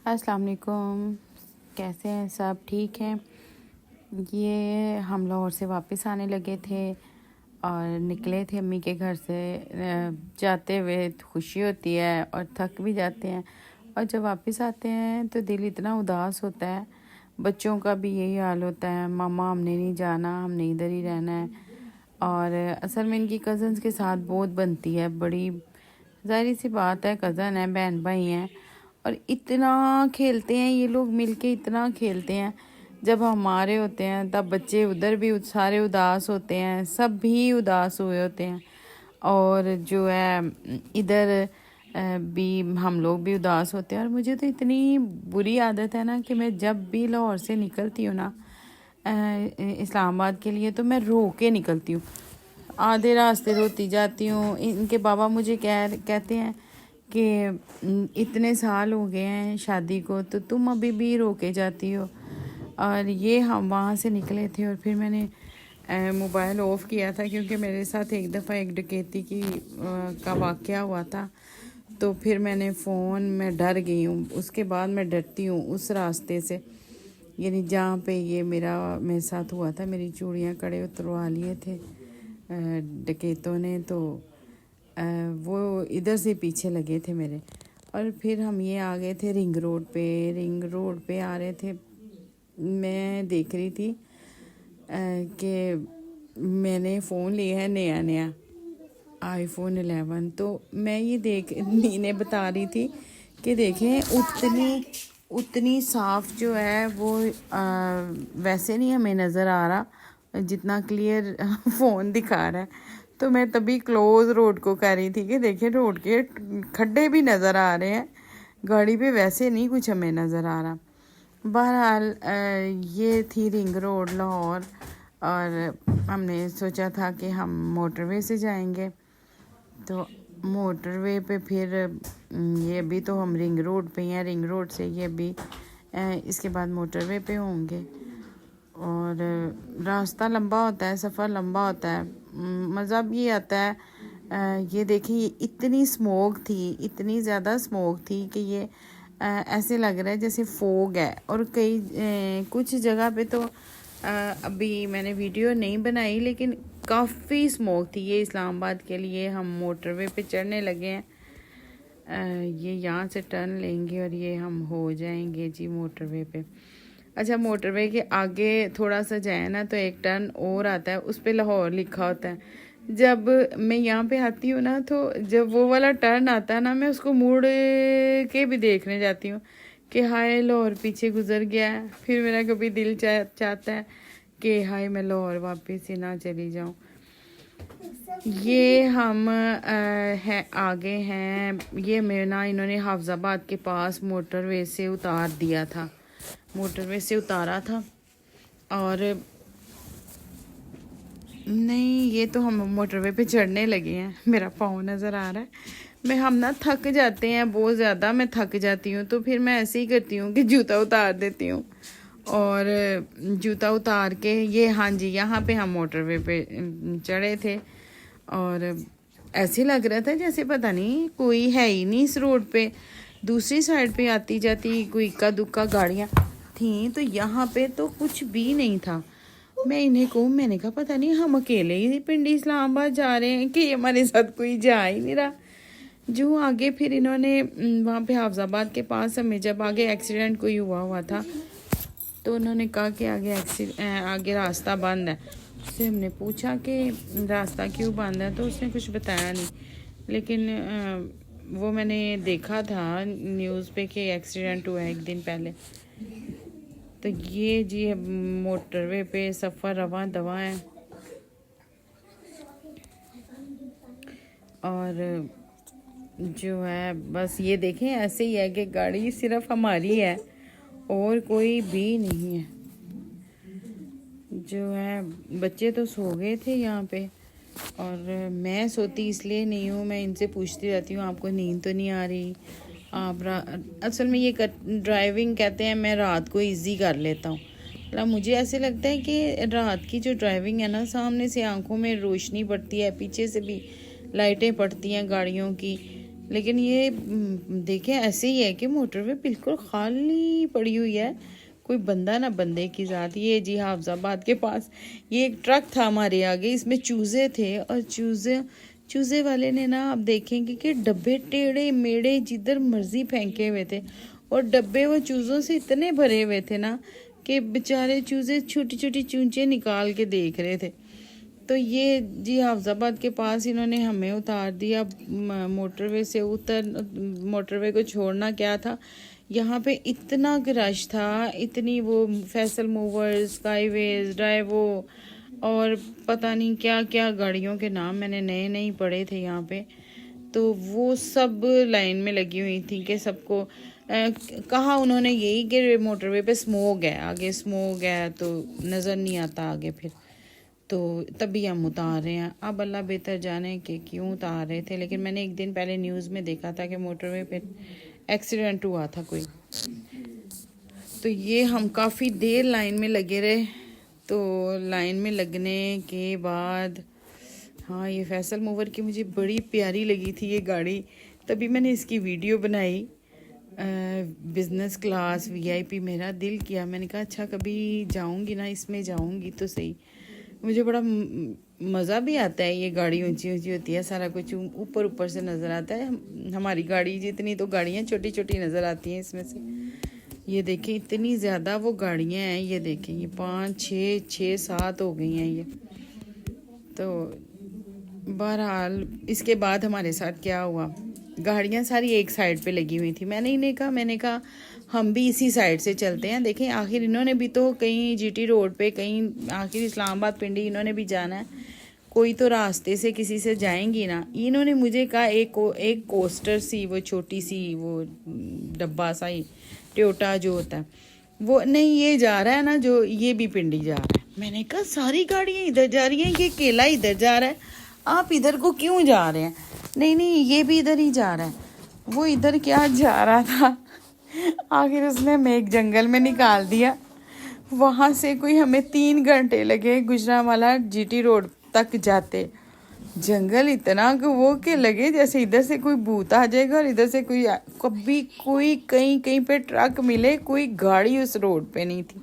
अस्सलाम वालेकुम। कैसे हैं सब? ठीक हैं। ये हम लाहौर से वापस आने लगे थे और निकले थे अम्मी के घर से। जाते हुए खुशी होती है और थक भी जाते हैं, और जब वापस आते हैं तो दिल इतना उदास होता है। बच्चों का भी यही हाल होता है, मामा हमने नहीं जाना, हमने इधर ही रहना है। और असल में इनकी कज़न्स के साथ बहुत बनती है, बड़ी ज़ाहिर सी बात है, कज़न है, बहन भाई हैं, और इतना खेलते हैं ये लोग मिलके, इतना खेलते हैं। जब हमारे होते हैं तब बच्चे उधर भी सारे उदास होते हैं, सब भी उदास हुए होते हैं, और जो है इधर भी हम लोग भी उदास होते हैं। और मुझे तो इतनी बुरी आदत है ना कि मैं जब भी लाहौर से निकलती हूँ ना इस्लामाबाद के लिए, तो मैं रो के निकलती हूँ, आधे रास्ते रोती जाती हूँ। इनके बाबा मुझे कहते हैं कि इतने साल हो गए हैं शादी को, तो तुम अभी भी रो के जाती हो। और ये हम वहाँ से निकले थे और फिर मैंने मोबाइल ऑफ़ किया था, क्योंकि मेरे साथ एक दफ़ा एक डकैती का वाक़या हुआ था। तो फिर मैंने मैं डर गई हूँ, उसके बाद मैं डरती हूँ उस रास्ते से, यानी जहाँ पे ये मेरे साथ हुआ था। मेरी चूड़ियाँ कड़े उतरवा लिए थे डकैतों ने, तो वो इधर से पीछे लगे थे मेरे। और फिर हम ये आ गए थे रिंग रोड पे आ रहे थे। मैं देख रही थी कि मैंने फ़ोन लिया है नया iPhone 11। तो मैं ये नीने बता रही थी कि देखें उतनी साफ़ जो है वो वैसे नहीं हमें नज़र आ रहा जितना क्लियर फ़ोन दिखा रहा है। तो मैं तभी क्लोज रोड को कह रही थी कि देखें रोड के खड्डे भी नज़र आ रहे हैं, गाड़ी पे वैसे नहीं कुछ हमें नज़र आ रहा। बहरहाल ये थी रिंग रोड लाहौर, और हमने सोचा था कि हम मोटरवे से जाएंगे। तो मोटरवे पे फिर ये अभी तो हम रिंग रोड पे हैं, रिंग रोड से ये अभी इसके बाद मोटरवे पे होंगे। और रास्ता लंबा होता है, सफ़र लंबा होता है, मज़ा भी आता है। ये देखिए इतनी स्मोक थी, इतनी ज़्यादा स्मोक थी कि ये ऐसे लग रहा है जैसे फोग है। और कुछ जगह पे तो अभी मैंने वीडियो नहीं बनाई, लेकिन काफ़ी स्मोक थी। ये इस्लामाबाद के लिए हम मोटरवे पे चढ़ने लगे हैं। ये यहाँ से टर्न लेंगे और ये हम हो जाएंगे जी मोटरवे पे। अच्छा, मोटरवे के आगे थोड़ा सा जाए ना तो एक टर्न और आता है, उस पे लाहौर लिखा होता है। जब मैं यहाँ पे आती हूँ ना, तो जब वो वाला टर्न आता है ना, मैं उसको मुड़ के भी देखने जाती हूँ कि हाय लाहौर पीछे गुजर गया है। फिर मेरा कभी दिल चाहता है कि हाय मैं लाहौर वापस ही ना चली जाऊँ। ये हम आगे हैं। ये मेरे ना इन्होंने हाफजाबाद के पास मोटरवे से उतार दिया था, मोटरवे से उतारा था। और नहीं, ये तो हम मोटरवे पे चढ़ने लगे हैं। मेरा पाँव नज़र आ रहा है। हम ना थक जाते हैं बहुत ज़्यादा, मैं थक जाती हूँ तो फिर मैं ऐसे ही करती हूँ कि जूता उतार देती हूँ। और जूता उतार के ये, हाँ जी, यहाँ पे हम मोटरवे पे चढ़े थे, और ऐसे लग रहा था जैसे पता नहीं कोई है ही नहीं इस रोड पे। दूसरी साइड पे आती जाती कोई इक्का दुक्का गाड़ियाँ थी, तो यहाँ पे तो कुछ भी नहीं था। मैंने कहा पता नहीं हम अकेले ही पिंडी इस्लामाबाद जा रहे हैं कि हमारे साथ कोई जा ही नहीं रहा। जो आगे फिर इन्होंने वहाँ पे हाफजाबाद के पास हमें जब आगे एक्सीडेंट कोई हुआ था, तो उन्होंने कहा कि आगे रास्ता बंद है। उससे हमने पूछा कि रास्ता क्यों बंद है, तो उसने कुछ बताया नहीं। लेकिन वो मैंने देखा था न्यूज़ पे कि एक्सीडेंट हुआ है एक दिन पहले। तो ये जी मोटरवे पे सफ़र रवा दवा है। और जो है बस ये देखें ऐसे ही है कि गाड़ी सिर्फ हमारी है और कोई भी नहीं है। जो है बच्चे तो सो गए थे यहाँ पे, और मैं सोती इसलिए नहीं हूँ, मैं इनसे पूछती रहती हूँ आपको नींद तो नहीं आ रही आप असल में ये ड्राइविंग कहते हैं मैं रात को इजी कर लेता हूँ। मतलब मुझे ऐसे लगता है कि रात की जो ड्राइविंग है ना, सामने से आंखों में रोशनी पड़ती है, पीछे से भी लाइटें पड़ती हैं गाड़ियों की, लेकिन ये देखें ऐसे ही है कि मोटरवे बिल्कुल खाली पड़ी हुई है, कोई बंदा ना बंदे की ज़ात। ये जी हाफजाबाद के पास ये एक ट्रक था हमारे आगे, इसमें चूज़े थे और चूज़े वाले ने ना, आप देखेंगे कि डब्बे टेढ़े मेढ़े जिधर मर्जी फेंके हुए थे, और डब्बे वो चूज़ों से इतने भरे हुए थे ना कि बेचारे चूज़े छोटी छोटी चूंचे निकाल के देख रहे थे। तो ये जी हाफजाबाद के पास इन्होंने हमें उतार दिया मोटरवे से। मोटरवे को छोड़ना क्या था, यहाँ पे इतना रश था, इतनी वो फैसल मूवर्स, स्काईवेज, ड्राइवो और पता नहीं क्या क्या गाड़ियों के नाम मैंने नए नए पढ़े थे यहाँ पे। तो वो सब लाइन में लगी हुई थी कि सबको कहा उन्होंने यही कि मोटरवे पे स्मोक है, आगे स्मोक है तो नज़र नहीं आता आगे। फिर तो तभी हम उतार रहे हैं। अब अल्लाह बेहतर जाने कि क्यों उतार रहे थे, लेकिन मैंने एक दिन पहले न्यूज़ में देखा था कि मोटरवे पे एक्सीडेंट हुआ था कोई। तो ये हम काफ़ी देर लाइन में लगे रहे। तो लाइन में लगने के बाद हाँ, ये फैसल मूवर की मुझे बड़ी प्यारी लगी थी ये गाड़ी, तभी मैंने इसकी वीडियो बनाई। बिज़नेस क्लास वीआईपी, मेरा दिल किया, मैंने कहा अच्छा कभी जाऊंगी ना, इसमें जाऊंगी तो सही। मुझे बड़ा मज़ा भी आता है, ये गाड़ी ऊंची ऊंची होती है, सारा कुछ ऊपर ऊपर से नज़र आता है। हमारी गाड़ी जितनी तो गाड़ियाँ छोटी छोटी नज़र आती हैं इसमें से। ये देखें इतनी ज़्यादा वो गाड़ियाँ हैं, ये देखें ये 5 6 7 हो गई हैं ये। तो बहरहाल इसके बाद हमारे साथ क्या हुआ, गाड़ियाँ सारी एक साइड पे लगी हुई थी। मैंने कहा हम भी इसी साइड से चलते हैं। देखें आखिर इन्होंने भी तो कहीं जीटी रोड पे, कहीं आखिर इस्लामाबाद पिंडी इन्होंने भी जाना है, कोई तो रास्ते से किसी से जाएंगी ना। इन्होंने मुझे कहा एक कोस्टर सी, वो छोटी सी वो डब्बा सा ही टोयोटा जो होता है वो, नहीं ये जा रहा है ना, जो ये भी पिंडी जा रहा है। मैंने कहा सारी गाड़ियाँ इधर जा रही हैं, ये केला इधर जा रहा है, आप इधर को क्यों जा रहे हैं? नहीं ये भी इधर ही जा रहा है। वो इधर क्या जा रहा था, आखिर उसने हमें एक जंगल में निकाल दिया। वहाँ से कोई हमें 3 घंटे लगे गुजरांवाला जीटी रोड तक जाते। जंगल इतना कि वो के लगे जैसे इधर से कोई भूत आ जाएगा और इधर से कोई, कभी कोई कहीं कहीं पे ट्रक मिले, कोई गाड़ी उस रोड पे नहीं थी।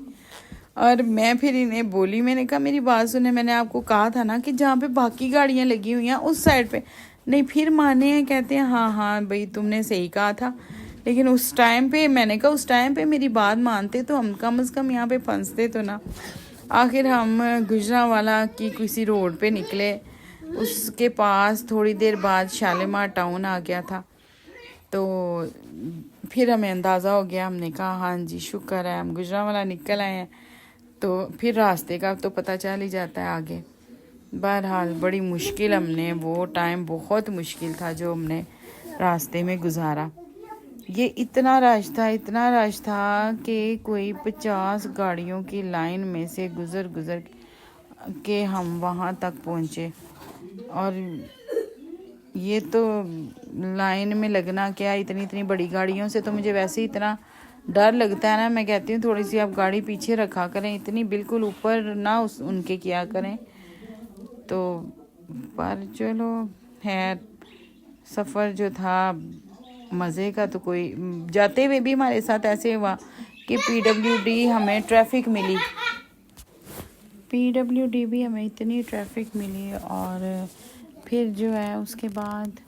और मैं फिर इन्हें बोली, मैंने कहा मेरी बात सुने, मैंने आपको कहा था ना कि जहाँ पे बाकी गाड़ियाँ लगी हुई हैं उस साइड पे। नहीं फिर माने हैं, कहते हैं हाँ भाई तुमने सही कहा था, लेकिन उस टाइम पे, मैंने कहा उस टाइम पे मेरी बात मानते तो हम कम से कम यहाँ पे फंसते तो ना। आखिर हम गुजरांवाला की किसी रोड पे निकले, उसके पास थोड़ी देर बाद शालीमार टाउन आ गया था। तो फिर हमें अंदाज़ा हो गया, हमने कहा हाँ जी शुक्र है हम गुजरांवाला निकल आए हैं। तो फिर रास्ते का तो पता चल ही जाता है आगे। बहरहाल बड़ी मुश्किल, हमने वो टाइम बहुत मुश्किल था जो हमने रास्ते में गुजारा। ये इतना रश था कि कोई 50 गाड़ियों की लाइन में से गुजर के हम वहाँ तक पहुँचे। और ये तो लाइन में लगना क्या, इतनी बड़ी गाड़ियों से तो मुझे वैसे ही इतना डर लगता है ना। मैं कहती हूँ थोड़ी सी आप गाड़ी पीछे रखा करें, इतनी बिल्कुल ऊपर ना उनके किया करें। तो पर चलो है, सफ़र जो था मज़े का। तो कोई जाते हुए भी हमारे साथ ऐसे हुआ कि पीडब्ल्यूडी हमें ट्रैफिक मिली, पीडब्ल्यूडी भी हमें इतनी ट्रैफिक मिली। और फिर जो है उसके बाद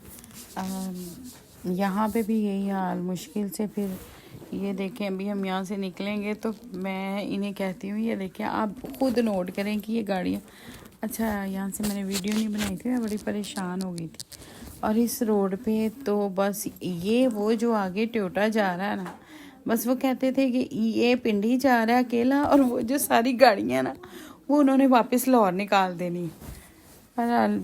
यहाँ पे भी यही हाल, मुश्किल से। फिर ये देखें अभी हम यहाँ से निकलेंगे तो मैं इन्हें कहती हूँ, ये देखें आप खुद नोट करें कि ये गाड़ियाँ, अच्छा यहाँ से मैंने वीडियो नहीं बनाई थी, मैं बड़ी परेशान हो गई थी। और इस रोड पे तो बस ये वो जो आगे टोयोटा जा रहा है ना, बस वो कहते थे कि ये पिंडी जा रहा है अकेला, और वो जो सारी गाड़ियाँ ना वो उन्होंने वापस लाहौर निकाल देनी। पर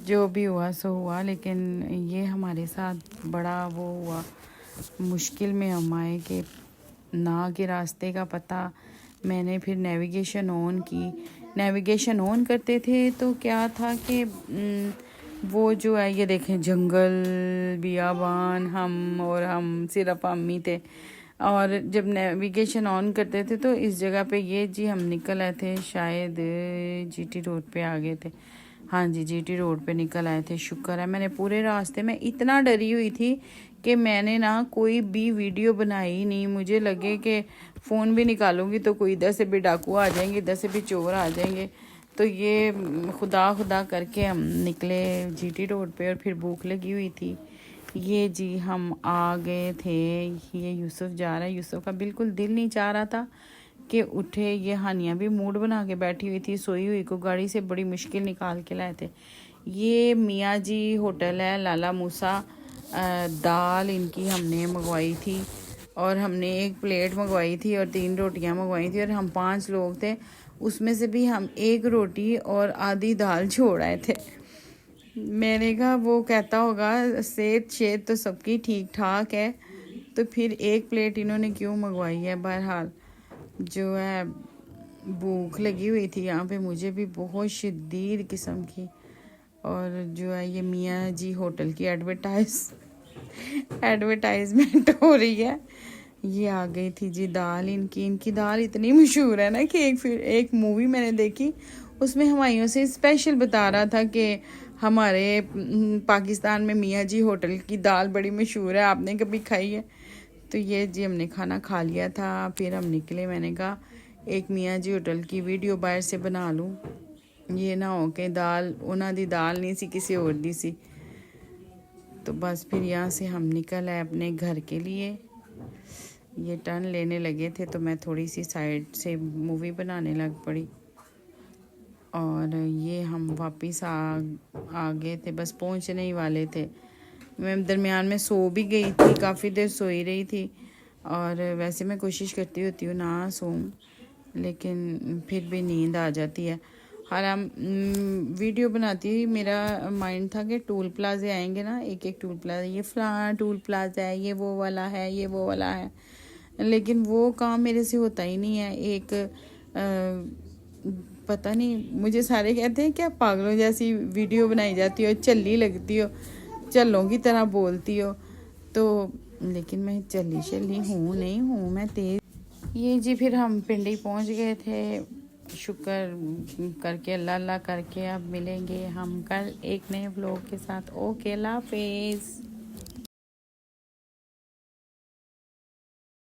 जो भी हुआ सो हुआ, लेकिन ये हमारे साथ बड़ा वो हुआ, मुश्किल में हम आए कि ना के रास्ते का पता। मैंने फिर नेविगेशन ऑन की, नेविगेशन ऑन करते थे तो क्या था कि वो जो है ये देखें जंगल बियाबान, हम सिर्फ अम्मी थे। और जब नेविगेशन ऑन करते थे तो इस जगह पे ये जी हम निकल आए थे, शायद जीटी रोड पे आ गए थे। हाँ जी, जीटी रोड पे निकल आए थे। शुक्र है, मैंने पूरे रास्ते में इतना डरी हुई थी कि मैंने ना कोई भी वीडियो बनाई नहीं। मुझे लगे कि फ़ोन भी निकालूंगी तो कोई इधर से भी डाकू आ जाएंगे, इधर से भी चोर आ जाएंगे। तो ये खुदा खुदा करके हम निकले जीटी रोड पे, और फिर भूख लगी हुई थी। ये जी हम आ गए थे। ये यूसुफ जा रहा है। यूसुफ का बिल्कुल दिल नहीं चाह रहा था कि उठे। ये हानिया भी मूड बना के बैठी हुई थी, सोई हुई को गाड़ी से बड़ी मुश्किल निकाल के लाए थे। ये मियाँ जी होटल है, लाला मूसा। दाल इनकी हमने मंगवाई थी, और हमने 1 प्लेट मंगवाई थी और 3 रोटियां मंगवाई थी, और हम 5 लोग थे। उसमें से भी हम 1 रोटी और आधी दाल छोड़ आए थे। मैंने कहा वो कहता होगा सेहत शेत तो सबकी ठीक ठाक है, तो फिर 1 प्लेट इन्होंने क्यों मंगवाई है। बहरहाल जो है भूख लगी हुई थी यहाँ पे मुझे भी बहुत शदीद किस्म की। और जो है ये मियाँ जी होटल की एडवर्टाइजमेंट हो रही है। ये आ गई थी जी दाल इनकी दाल इतनी मशहूर है ना कि एक मूवी मैंने देखी, उसमें हमायों से स्पेशल बता रहा था कि हमारे पाकिस्तान में मियाँ जी होटल की दाल बड़ी मशहूर है, आपने कभी खाई है। तो ये जी हमने खाना खा लिया था, फिर हम निकले। मैंने कहा एक मियाँ जी होटल की वीडियो बाहर से बना लूँ, ये ना हो के दाल उन्हों दी दाल नहीं सी किसी और दी सी। तो बस फिर यहाँ से हम निकल आए अपने घर के लिए। ये टर्न लेने लगे थे तो मैं थोड़ी सी साइड से मूवी बनाने लग पड़ी, और ये हम वापस आ गए थे, बस पहुँचने ही वाले थे। मैं दरमियान में सो भी गई थी, काफ़ी देर सोई रही थी। और वैसे मैं कोशिश करती होती हूँ ना सोऊं, लेकिन फिर भी नींद आ जाती है। हालां वीडियो बनाती हुई मेरा माइंड था कि टूल प्लाजे आएंगे ना, एक एक टूल प्लाजा, ये फलाना टूल प्लाजा है, ये वो वाला है, ये वो वाला है, लेकिन वो काम मेरे से होता ही नहीं है। पता नहीं, मुझे सारे कहते हैं क्या पागलों जैसी वीडियो बनाई जाती हो, चल्ली लगती हो, चलों की तरह बोलती हो। तो लेकिन मैं चली शली हूँ नहीं हूँ, मैं तेज। ये जी फिर हम पिंडी पहुँच गए थे। शुक्र करके अल्लाह अल्लाह करके अब मिलेंगे हम कल एक नए व्लॉग के साथ। ओके, अल्लाह हाफिज़।